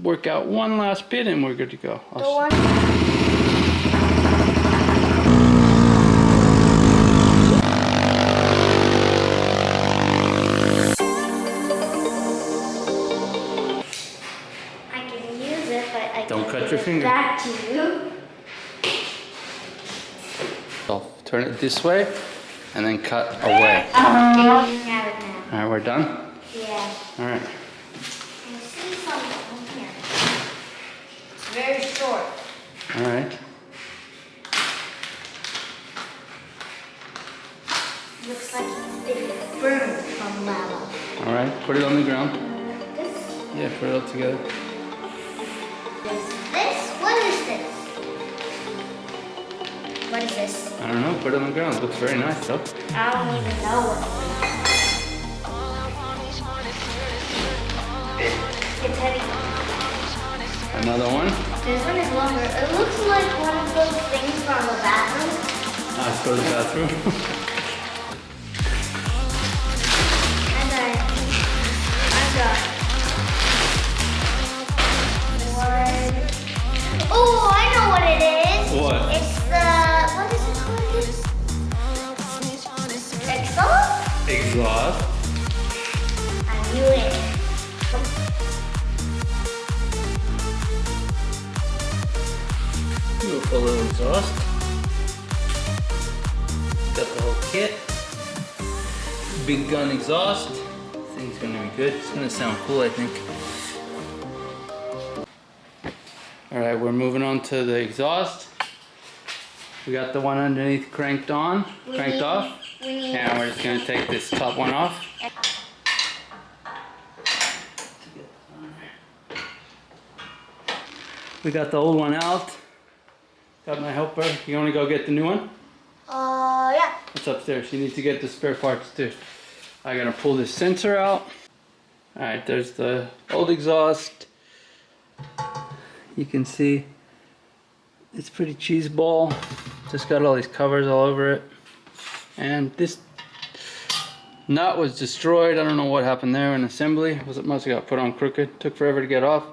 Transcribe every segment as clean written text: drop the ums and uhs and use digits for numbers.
work out one last bit and we're good to go. Don't cut your finger. Back to you. So turn it this way and then cut away. Alright, we're done? Yeah. Alright. I see something here. It's very short. Alright. Looks like it's burned from lava. Alright, put it on the ground. This? Yeah, put it all together. This? What is this? What is this? I don't know, put it on the ground. It looks very nice though. I don't even know what it is. It's heavy. Another one. This one is longer. It looks like one of those things from the bathroom. Ah, let's go to the bathroom. I got oh, I know what it is. What? It's what is it called? Exhaust? Exhaust. I knew it. Beautiful little exhaust. Got the whole kit. BigGun exhaust. This thing's gonna be good. It's gonna sound cool, I think. Alright, we're moving on to the exhaust. We got the one underneath cranked off. And we're just gonna take this top one off. We got the old one out. Got my helper. You wanna go get the new one? Yeah. It's upstairs. You need to get the spare parts too. I gotta pull this sensor out. Alright, there's the old exhaust. You can see it's pretty cheese ball. Just got all these covers all over it. And this nut was destroyed. I don't know what happened there in assembly. It must have got put on crooked. Took forever to get off.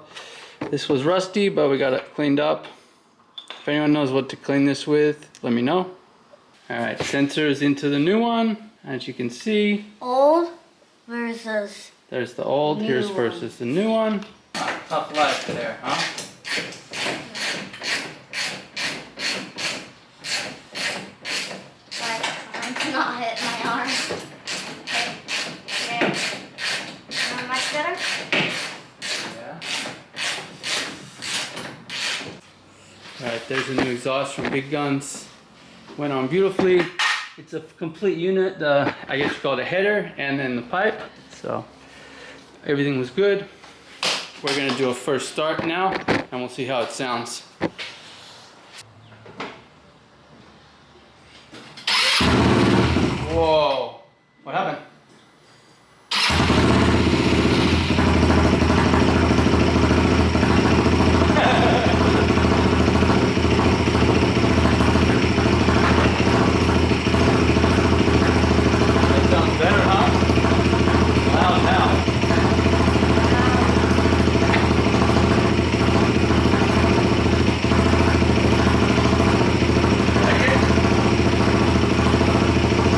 This was rusty, but we got it cleaned up. If anyone knows what to clean this with, let me know. Alright, sensors into the new one. As you can see. Old versus There's the old. Here's one. versus the new one. Tough life there, huh? Not hit my arm. Okay. Much better? Yeah. Alright, there's a new exhaust from BigGun's. Went on beautifully. It's a complete unit. I guess you call it a header and then the pipe. So everything was good. We're gonna do a first start now and we'll see how it sounds. Whoa, what happened? That sounds better, huh? Loud now.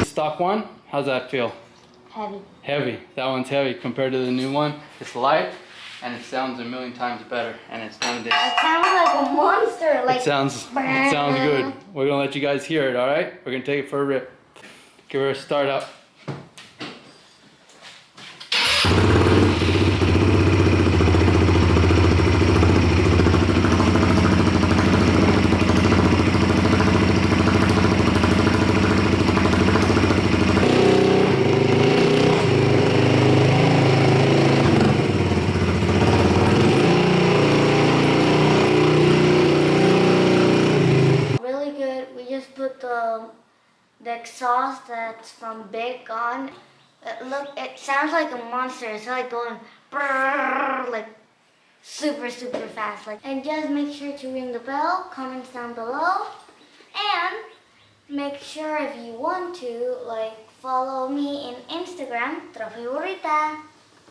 Stock one, how's that feel? Heavy. Heavy. That one's heavy compared to the new one. It's light and it sounds a million times better. And it's none of this. It sounds like a monster. Like It sounds good. We're gonna let you guys hear it, alright? We're gonna take it for a rip. Give her a start up. really good. We just put the exhaust that's from BigGun. It sounds like a monster. It's like going brrrr, like super fast. And just make sure to ring the bell, comments down below, and make sure if you want to follow me in Instagram, Trophy Burrita.